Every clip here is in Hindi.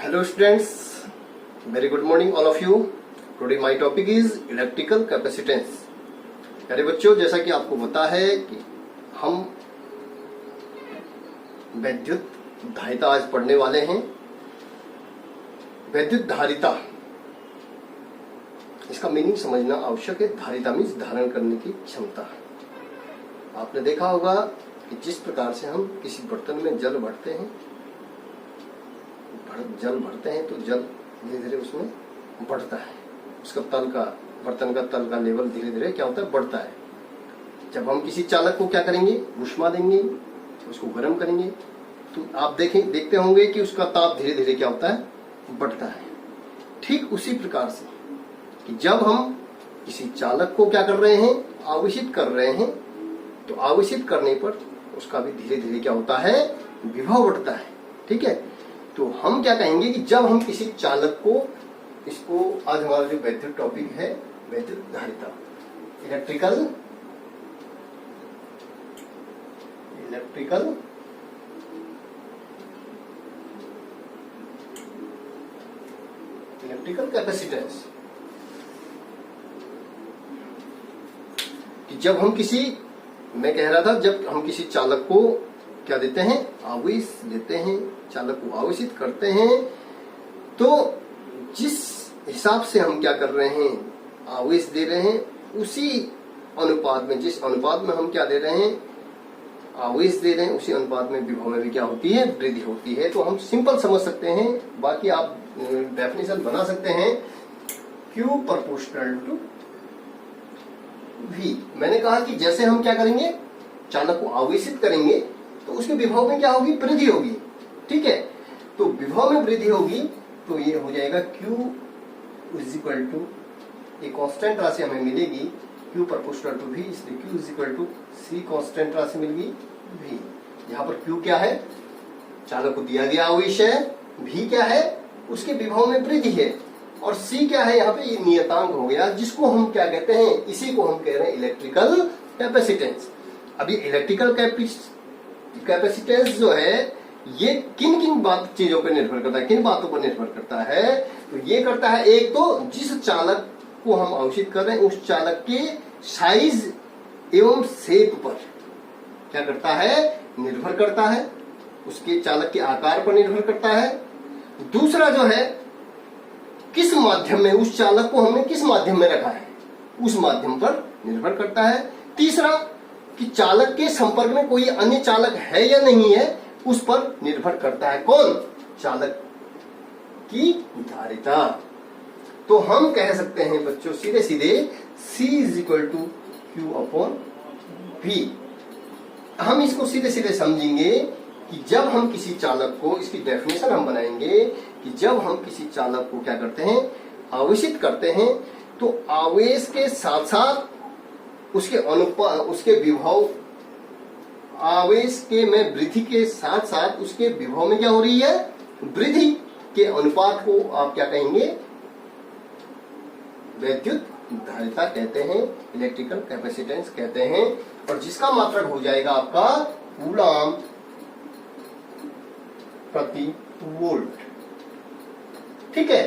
Hello students, very good morning all of you. Today my topic is electrical capacitance. प्यारे बच्चों, जैसा कि आपको पता है कि हम वैद्युत धारिता आज पढ़ने वाले हैं। वैद्युत धारिता, इसका मीनिंग समझना आवश्यक है। धारिता मीन्स धारण करने की क्षमता। आपने देखा होगा कि जिस प्रकार से हम किसी बर्तन में जल भरते हैं तो जल धीरे धीरे उसमें बढ़ता है। उसका बर्तन का तल का लेवल धीरे धीरे क्या होता है, बढ़ता है। जब हम किसी चालक को क्या करेंगे, ऊष्मा देंगे, उसको गर्म करेंगे, तो आप देखते होंगे कि उसका ताप धीरे धीरे क्या होता है, बढ़ता है। ठीक उसी प्रकार से कि जब हम किसी चालक को क्या कर रहे हैं, आवेशित कर रहे हैं, तो आवेशित करने पर उसका भी धीरे धीरे क्या होता है, विभव बढ़ता है। ठीक है, तो हम क्या कहेंगे कि जब हम किसी चालक को, इसको आज हमारा जो वैद्युत टॉपिक है वैद्युत धारिता, इलेक्ट्रिकल कैपेसिटेंस, कि जब हम मैं कह रहा था, जब हम किसी चालक को क्या देते हैं, आवेश देते हैं, चालक को आवेशित करते हैं, तो जिस हिसाब से हम क्या कर रहे हैं, आवेश दे रहे हैं, उसी अनुपात में, जिस अनुपात में हम क्या दे रहे हैं, आवेश दे रहे हैं, उसी अनुपात में विभव में भी क्या होती है, वृद्धि होती है। तो हम सिंपल समझ सकते हैं, बाकी आप डेफिनेशन बना सकते हैं। Q proportional to V। मैंने कहा कि जैसे हम क्या करेंगे, चालक को आवेशित करेंगे तो उसके विभव में क्या होगी, वृद्धि होगी। ठीक है, तो विभव में वृद्धि होगी तो ये हो जाएगा Q इज इक्वल टू, एक कांस्टेंट राशि हमें मिलेगी Q प्रोपोर्शनल टू V, इसलिए Q is equal to C constant राशि मिलेगी V। यहाँ पर Q क्या है, चालक को दिया गया आवेश है, V क्या है, उसके विभव में वृद्धि है, और C क्या है, यहाँ पे ये नियतांक हो गया, जिसको हम क्या कहते हैं, इसी को हम कह रहे हैं इलेक्ट्रिकल कैपेसिटेंस। अभी इलेक्ट्रिकल कैपेसिटेंस जो है, ये किन किन चीजों पर निर्भर करता है, किन बातों पर निर्भर करता है, तो ये करता है, एक तो जिस चालक को हम आवेशित कर रहे हैं उस चालक के साइज एवं शेप पर क्या करता है, निर्भर करता है, उसके चालक के आकार पर निर्भर करता है। दूसरा जो है, किस माध्यम में, उस चालक को हमने किस माध्यम में रखा है, उस माध्यम पर निर्भर करता है। तीसरा कि चालक के संपर्क में कोई अन्य चालक है या नहीं है, उस पर निर्भर करता है। कौन, चालक की धारिता। तो हम कह सकते हैं बच्चों सीधे सीधे C is equal to Q upon V। हम इसको सीधे सीधे समझेंगे कि जब हम किसी चालक को, इसकी डेफिनेशन हम बनाएंगे कि जब हम किसी चालक को क्या करते हैं, आवेशित करते हैं, तो आवेश के साथ साथ उसके विभव, आवेश के में वृद्धि के साथ साथ उसके विभव में क्या हो रही है, वृद्धि के अनुपात को आप क्या कहेंगे, वैद्युत धारिता कहते हैं, इलेक्ट्रिकल कैपेसिटेंस कहते हैं, और जिसका मात्रक हो जाएगा आपका कूलाम प्रति वोल्ट। ठीक है,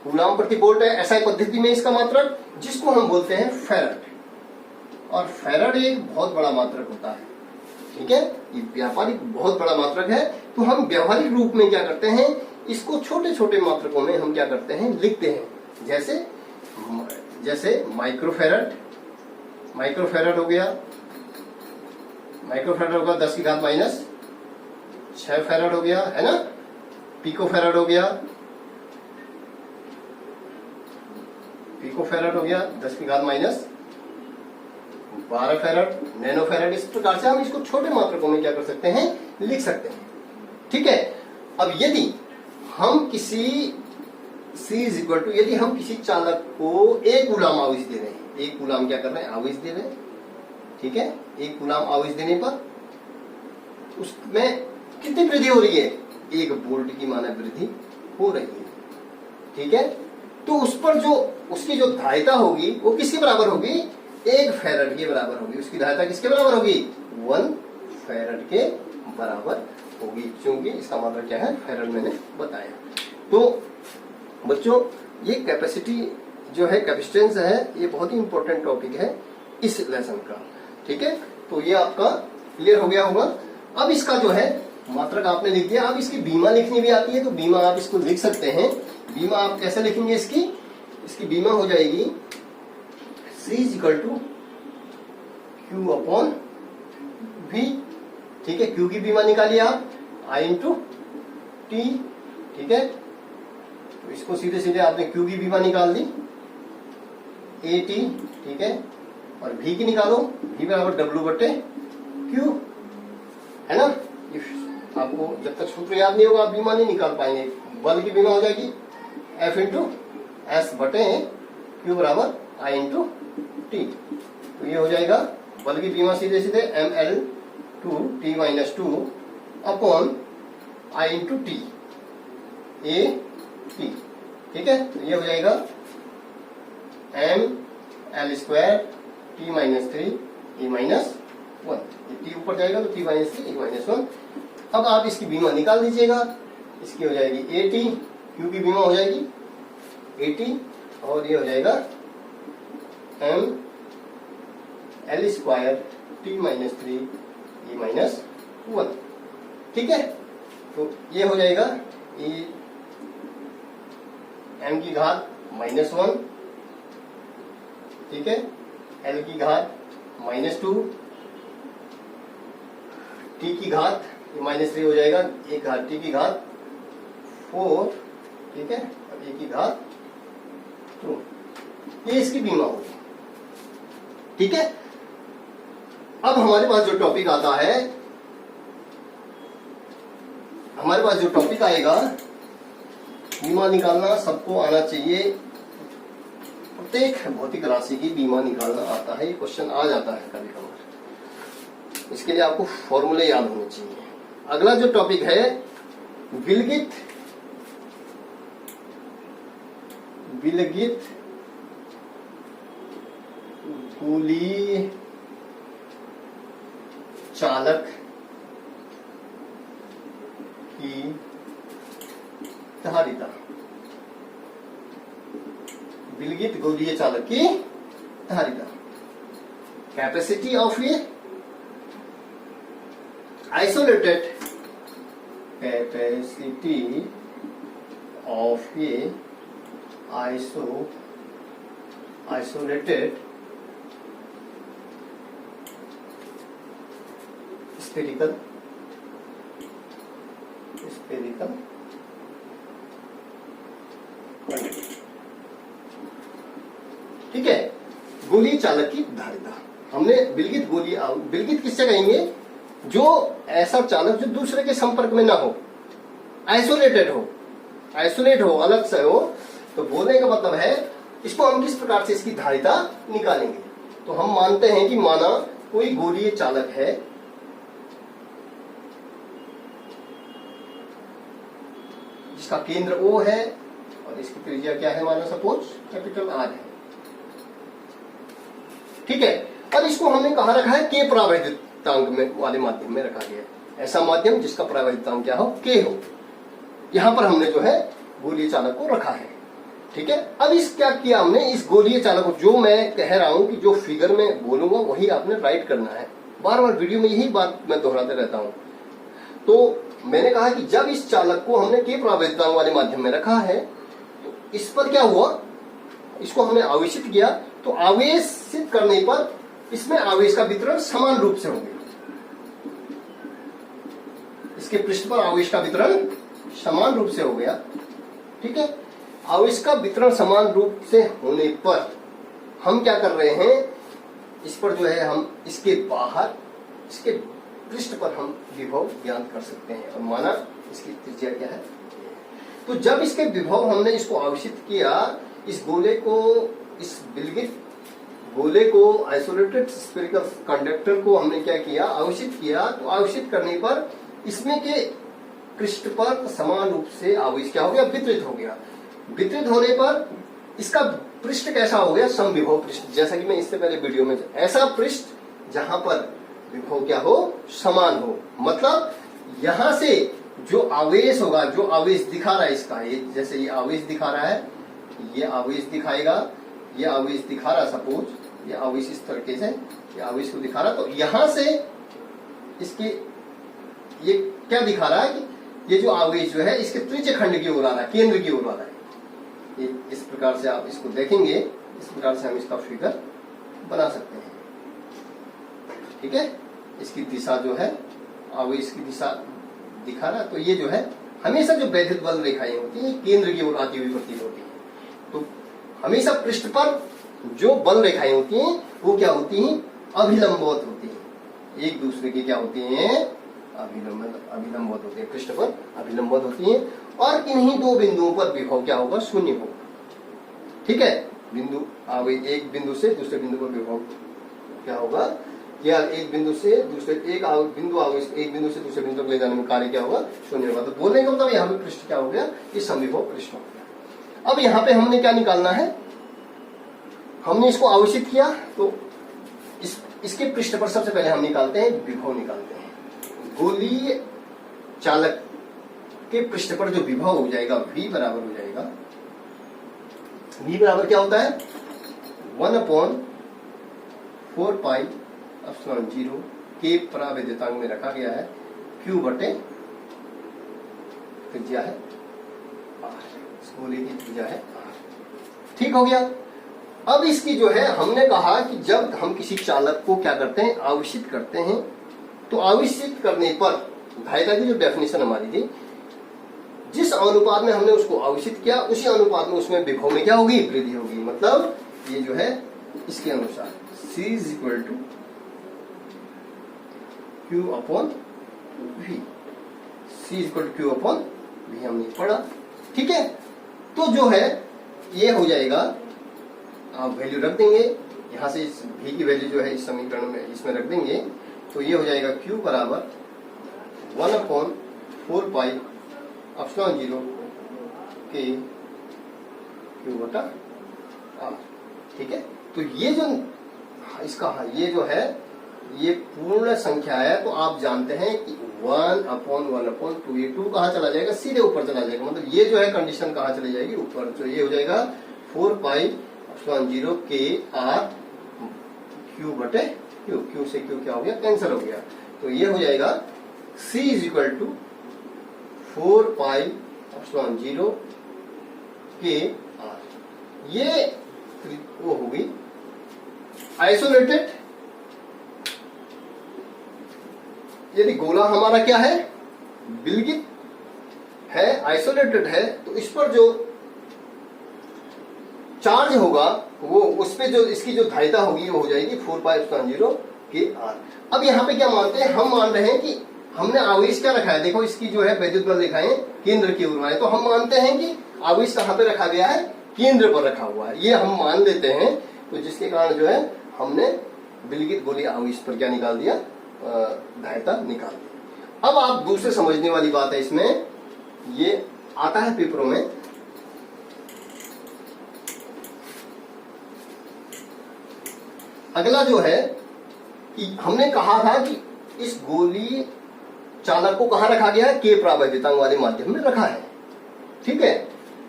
कूलाम प्रति वोल्ट है एसआई पद्धति में इसका मात्रक, जिसको हम बोलते हैं फैराड। और फैराड एक बहुत बड़ा मात्रक होता है। ठीक है, ये व्यापारिक बहुत बड़ा मात्रक है। तो हम व्यवहारिक रूप में क्या करते हैं, इसको छोटे छोटे मात्रकों में हम क्या करते हैं, लिखते हैं। जैसे माइक्रोफैराड हो गया, 10 की घात माइनस 6 फैराड हो गया, है ना। पिकोफैराड हो गया 10 की घात माइनस 12 फैराड, नैनो फैराड। इस प्रकार से हम इसको छोटे मात्रकों में क्या कर सकते हैं, लिख सकते हैं। ठीक है, अब यदि हम किसी यदि हम किसी चालक को 1 कूलाम आवेश दे रहे हैं, 1 कूलाम क्या कर रहे हैं, आवेश दे रहे हैं। ठीक है, 1 कूलाम आवेश देने पर उसमें कितनी वृद्धि हो रही है, 1 वोल्ट की माना वृद्धि हो रही है। ठीक है, तो उस पर जो उसकी जो धारिता होगी वो किसके बराबर होगी, 1 फैराड के बराबर होगी। उसकी धारिता किसके बराबर होगी, 1 फैराड के बराबर होगी, क्योंकि इसका मतलब क्या है, फैराड मैंने बताया। तो बच्चों ये कैपेसिटी जो है, कैपेसिटेंस है, ये बहुत ही इंपॉर्टेंट टॉपिक है इस लेसन का। ठीक है, तो ये आपका क्लियर हो गया होगा। अब इसका जो है मात्रक आपने लिख दिया। अब इसकी बीमा लिखनी भी आती है, तो बीमा आप इसको लिख सकते हैं। बीमा आप कैसे लिखेंगे इसकी बीमा हो जाएगी C = Q अपॉन V। ठीक है, Q की बीमा निकालिए आप I × T। ठीक है, तो इसको सीधे सीधे आपने Q की बीमा निकाल दी AT। ठीक है, और V की निकालो, V बराबर W/Q है ना। आपको जब तक सूत्र याद नहीं होगा आप बीमा नहीं निकाल पाएंगे। बल की बीमा हो जाएगी F × S/Q बराबर I × T। तो ये हो जाएगा बल की बीमा सीधे सीधे mL/T-2 upon I × T AT। ठीक है, तो ये हो जाएगा mL² T-3 A-1। T ऊपर जाएगा तो T-3 A-1। अब आप इसकी बीमा निकाल दीजिएगा। इसकी हो जाएगी AT, Q की बीमा हो जाएगी AT, और ये हो जाएगा mL² T-3 A-1। ठीक है, तो ये हो जाएगा ये m की घात -1। ठीक है, L की घात -2, T की घात -3 हो जाएगा, एक घात T की घात 4। ठीक है, और A की घात 2। ये इसकी बीमा होगी। ठीक है, अब हमारे पास जो टॉपिक आता है, हमारे पास जो टॉपिक आएगा, बीमा निकालना सबको आना चाहिए। प्रत्येक भौतिक राशि की बीमा निकालना आता है। ये क्वेश्चन आ जाता है कभी कभार, इसके लिए आपको फॉर्मूले याद होने चाहिए। अगला जो टॉपिक है विलगित गोलीय चालक की धारिता। विलगित गोलीय चालक की धारिता, capacity of A isolated, capacity of A isolated spherical ठीक है, गोलीय चालक की धारिता। हमने विलगित किससे कहेंगे? जो ऐसा चालक जो दूसरे के संपर्क में ना हो, आइसोलेटेड हो, अलग से हो। तो बोलने का मतलब है इसको हम किस प्रकार से इसकी धारिता निकालेंगे। तो हम मानते हैं कि माना कोई गोलीय चालक है, जिसका केंद्र O है और इसकी त्रिज्या क्या है, माना सपोज कैपिटल R है। ठीक है, अब इसको हमने कहा रखा है K परावैद्युतांक में वाले माध्यम में रखा गया है। ऐसा माध्यम जिसका परावैद्युतांक क्या हो, K हो। यहां पर हमने जो है गोलीय चालक को रखा है। ठीक है, अब इस क्या किया हमने, इस गोलीय चालक को, जो मैं कह रहा हूं कि जो फिगर में बोलूंगा वही आपने राइट करना है। बार बार वीडियो में यही बात मैं दोहराते रहता हूं। तो मैंने कहा कि जब इस चालक को हमने K परावैद्युतांक वाले माध्यम में रखा है, तो इस पर क्या हुआ, इसको हमने आवेशित किया। तो आवेशित करने पर इसमें आवेश का वितरण समान रूप से हो गया। इसके पृष्ठ पर आवेश का वितरण समान रूप से हो गया। ठीक है, आवेश का वितरण समान रूप से होने पर हम क्या कर रहे हैं, इस पर जो है हम इसके बाहर, इसके पृष्ठ पर हम विभव ज्ञात कर सकते हैं। और माना इसकी त्रिज्या क्या है। तो जब इसके विभव हमने इसको आवेशित किया, इस गोले को, इस विलगित गोले को, आइसोलेटेड स्फेरिकल कंडक्टर को हमने क्या किया, आवेशित किया। तो आवेशित करने पर इसमें के पृष्ठ पर समान रूप से आवेश क्या हो गया, वितरित हो गया। वितरित होने पर इसका पृष्ठ कैसा हो गया, समविभव पृष्ठ। जैसा कि मैं इससे पहले वीडियो में, ऐसा पृष्ठ जहां पर विभव क्या हो, समान हो। मतलब यहां से जो आवेश होगा, जो आवेश दिखा रहा है इसका, ये जैसे ये आवेश दिखा रहा है, ये आवेश दिखाएगा, ये आवेश दिखा रहा, सपोज ये आवेश इस तरीके से ये आवेश को दिखा रहा, तो यहां से इसके ये क्या दिखा रहा है कि ये जो आवेश जो है इसके त्रिज्य खंड की ओर आ रहा है, केंद्र की ओर आ रहा है। ये इस प्रकार से आप इसको देखेंगे, इस प्रकार से हम इसका फिगर बना सकते हैं। ठीक है, इसकी दिशा जो है आवेश की दिशा दिखा रहा है, तो ये जो है हमेशा जो वैद्युत बल रेखाएं होती है केंद्र की ओर आती हुई प्रतीत होती है। तो हमेशा पृष्ठ पर जो बल रेखाएं होती हैं वो क्या होती हैं, अभिलंबवत होती हैं, एक दूसरे की क्या होती हैं, अभिलंबवत होती है, पृष्ठ पर अभिलंबवत होती हैं, और इन्हीं दो बिंदुओं पर विभव क्या होगा, शून्य होगा। ठीक है, बिंदु एक बिंदु से दूसरे बिंदु पर विभव क्या होगा, या एक बिंदु से दूसरे एक बिंदु से दूसरे बिंदु तक ले जाने में कार्य क्या होगा, शून्य होगा। तो बोलने का मतलब यहाँ पे पृष्ठ क्या हो गया, ये समविभव पृष्ठ हो गया। अब यहाँ पे हमने क्या निकालना है, हमने इसको आवेशित किया, तो इसके पृष्ठ पर सबसे पहले हम निकालते हैं विभव निकालते हैं। गोलीय चालक के पृष्ठ पर जो विभव हो जाएगा V बराबर हो जाएगा, V बराबर क्या होता है, 1/4 पाई एप्सिलॉन 0 के परावैद्युतांक में रखा गया है Q बटे त्रिज्या है R, इस गोले की त्रिज्या है R। ठीक हो गया। अब इसकी जो है हमने कहा कि जब हम किसी चालक को क्या करते हैं, आवेशित करते हैं, तो आवेशित करने पर धारिता की जो डेफिनेशन हमारी थी, जिस अनुपात में हमने उसको आवेशित किया उसी अनुपात में उसमें विभव में क्या होगी, वृद्धि होगी। मतलब ये जो है इसके अनुसार C is equal to Q upon V, C is equal to Q upon V हमने पढ़ा। ठीक है, तो जो है ये हो जाएगा, आप वैल्यू रख देंगे यहां से, इस V की वैल्यू जो है इस समीकरण में इसमें रख देंगे, तो ये हो जाएगा Q बराबर 1/4 पाई एप्सिलॉन 0 के Q बटा R। ठीक है, तो ये जो इसका ये जो है ये पूर्ण संख्या है, तो आप जानते हैं कि 1/1/2, ये 2 कहाँ चला जाएगा, सीधे ऊपर चला जाएगा। मतलब ये जो है कंडीशन कहाँ चली जाएगी, ऊपर। तो ये हो जाएगा 4 पाई एप्सिलॉन 0 के R Q बटे Q, Q से Q क्या हो गया, कैंसिल हो गया। तो ये हो जाएगा C is equal to 4 pi epsilon 0 के R। ये वो होगी आइसोलेटेड, यदि गोला हमारा क्या है, विलगित है, आइसोलेटेड है, तो इस पर जो चार्ज होगा वो उस पे जो इसकी जो धारिता होगी वो हो जाएगी 4 पाई एप्सिलॉन 0 के R। अब यहाँ पे क्या मानते हैं, हम मान रहे हैं कि हमने आवेश क्या रखा है, देखो इसकी जो है वैद्युत बल रेखाएं केंद्र की ओर है, तो हम मानते हैं कि आवेश कहाँ पे रखा गया है, केंद्र पर रखा हुआ है, ये हम मान लेते हैं। तो जिसके कारण जो है हमने विलगित गोलीय आवेश पर क्या निकाल दिया, धारिता निकाल दी। अब आप दूसरे समझने वाली बात है इसमें, ये आता है पेपरों में, अगला जो है कि हमने कहा था कि इस गोलीय चालक को कहां रखा गया है, के परावैद्युतांक वाले माध्यम में रखा है। ठीक है,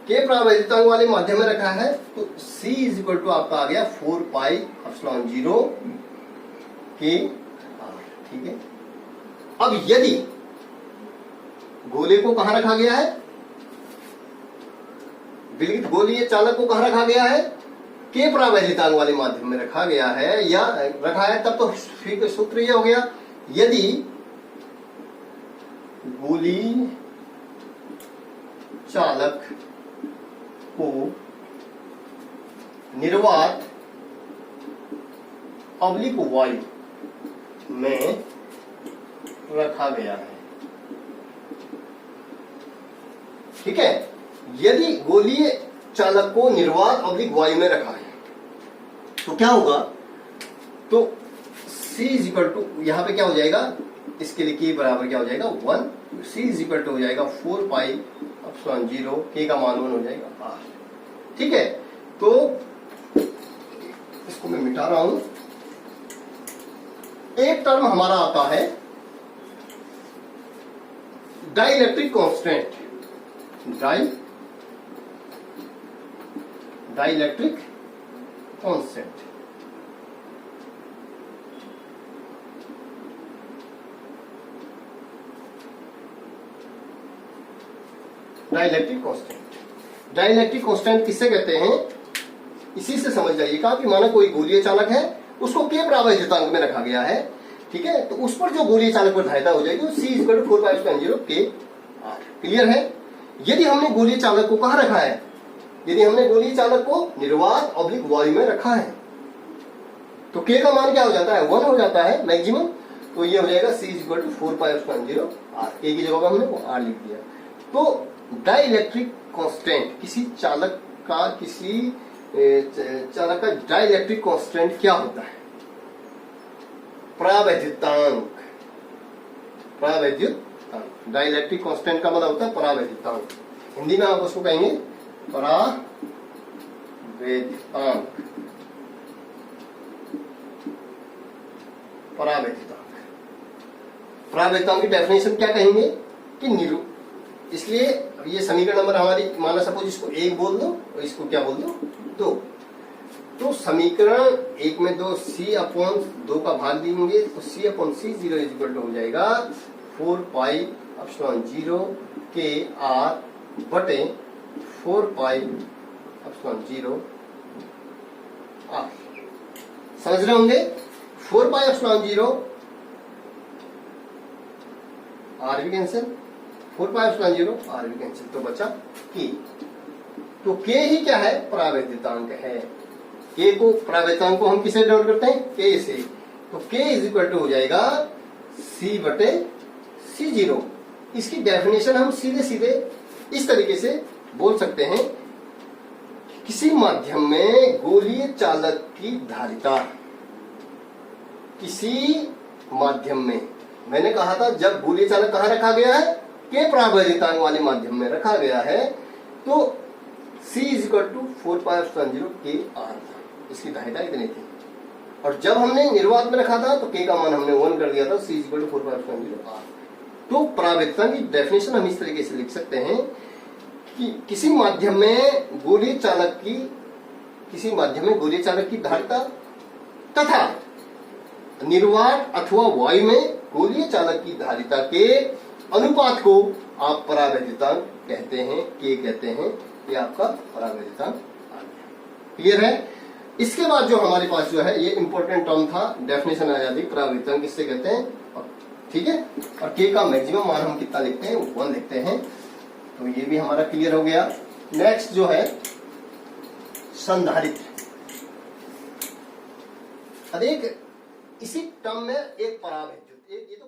के परावैद्युतांक वाले माध्यम में रखा है, तो C इज इक्वल टू आपका आ गया 4 पाई एप्सिलॉन 0 के R। ठीक है, अब यदि गोले को कहां रखा गया है, विलगित गोलीय चालक को कहां रखा गया है, के परावैद्युतांक वाले माध्यम में रखा गया है या रखा है, तब तो फिर सूत्र यह हो गया, यदि गोलीय चालक को निर्वात ऑब्लिक वायु में रखा गया है। ठीक है, यदि गोलीय चालक को निर्वात ऑब्लिक वायु में रखा है तो क्या होगा, तो C इज इक्वल टू यहां पे क्या हो जाएगा, इसके लिए K बराबर क्या हो जाएगा 1, C इज इक्वल टू हो जाएगा 4 पाई एप्सिलॉन 0, K का मान 1 हो जाएगा R। ठीक है, तो इसको मैं मिटा रहा हूं। एक टर्म हमारा आता है dielectric constant, dielectric constant, dielectric constant. Dielectric constant किससे कहते हैं, इसी से समझ जाइएगा कि माना कोई गोलीय चालक है, उसको के परावैद्युतांक में रखा गया है, ठीक है, तो उस पर जो गोलीय चालक पर धारिता हो जाएगी C = 4πε0 K R। क्लियर है। यदि हमने गोलीय चालक को कहां रखा है, यदि हमने गोलीय चालक को निर्वात ऑब्लिक वायु में रखा है तो K का मान क्या हो जाता है, 1 हो जाता है मैक्सिमम। तो ये हो जाएगा C = 4πε0 R। K की जगह पर हमने वो R लिख दिया। तो डाइलेक्ट्रिक कांस्टेंट, किसी चालक का डाइलेक्ट्रिक कांस्टेंट क्या होता है, परावैद्युतांक। परावैद्युतांक डाइलेक्ट्रिक कांस्टेंट का मतलब होता है परावैद्युतांक। हिंदी में आप उसको कहेंगे परावैद्युतांक। परावैद्युतांक की डेफिनेशन क्या कहेंगे कि इसलिए ये समीकरण नंबर हमारी, माना सपोज इसको 1 बोल दो और इसको क्या बोल दो 2। तो समीकरण 1 में 2 C/2 का भाग देंगे तो C/C0 हो जाएगा 4πε0 KR बटे 4πε0 R। समझ रहे होंगे। 4πε0 R भी कैंसिल, 4πε0 R भी कैंसिल, तो बचा K। तो K ही क्या है, परावैद्युतांक है। K को, परावैद्युतांक को हम किसे डिनोट करते हैं, K से। तो K = हो जाएगा C/C0। इसकी डेफिनेशन हम सीधे सीधे इस तरीके से बोल सकते हैं, किसी माध्यम में गोलीय चालक की धारिता, किसी माध्यम में, मैंने कहा था जब गोलीय चालक कहां रखा गया है, के परावैद्युतांक वाले माध्यम में रखा गया है, तो C = 4πε0 KR था, इसकी धारिता इतनी थी। और जब हमने निर्वात में रखा था तो K का मान हमने 1 कर दिया था, C = 4πε0 R। तो परावैद्युतांक की डेफिनेशन हम इस तरीके से लिख सकते हैं कि किसी माध्यम में गोलीय चालक की धारिता तथा निर्वात अथवा वायु में गोलीय चालक की धारिता के अनुपात को आप परावैद्युतांक कहते हैं, K कहते हैं। ये आपका परावैद्युतांक आ गया। क्लियर है। इसके बाद जो हमारे पास जो है ये इंपॉर्टेंट टर्म था, डेफिनेशन आ जाती है परावैद्युतांक किससे कहते हैं, ठीक है। और K का मैक्सिमम मान हम कितना लिखते हैं, 1 लिखते हैं। तो ये भी हमारा क्लियर हो गया। नेक्स्ट जो है संधारित्र। अब एक इसी टर्म में एक परावैद्युत, ये तो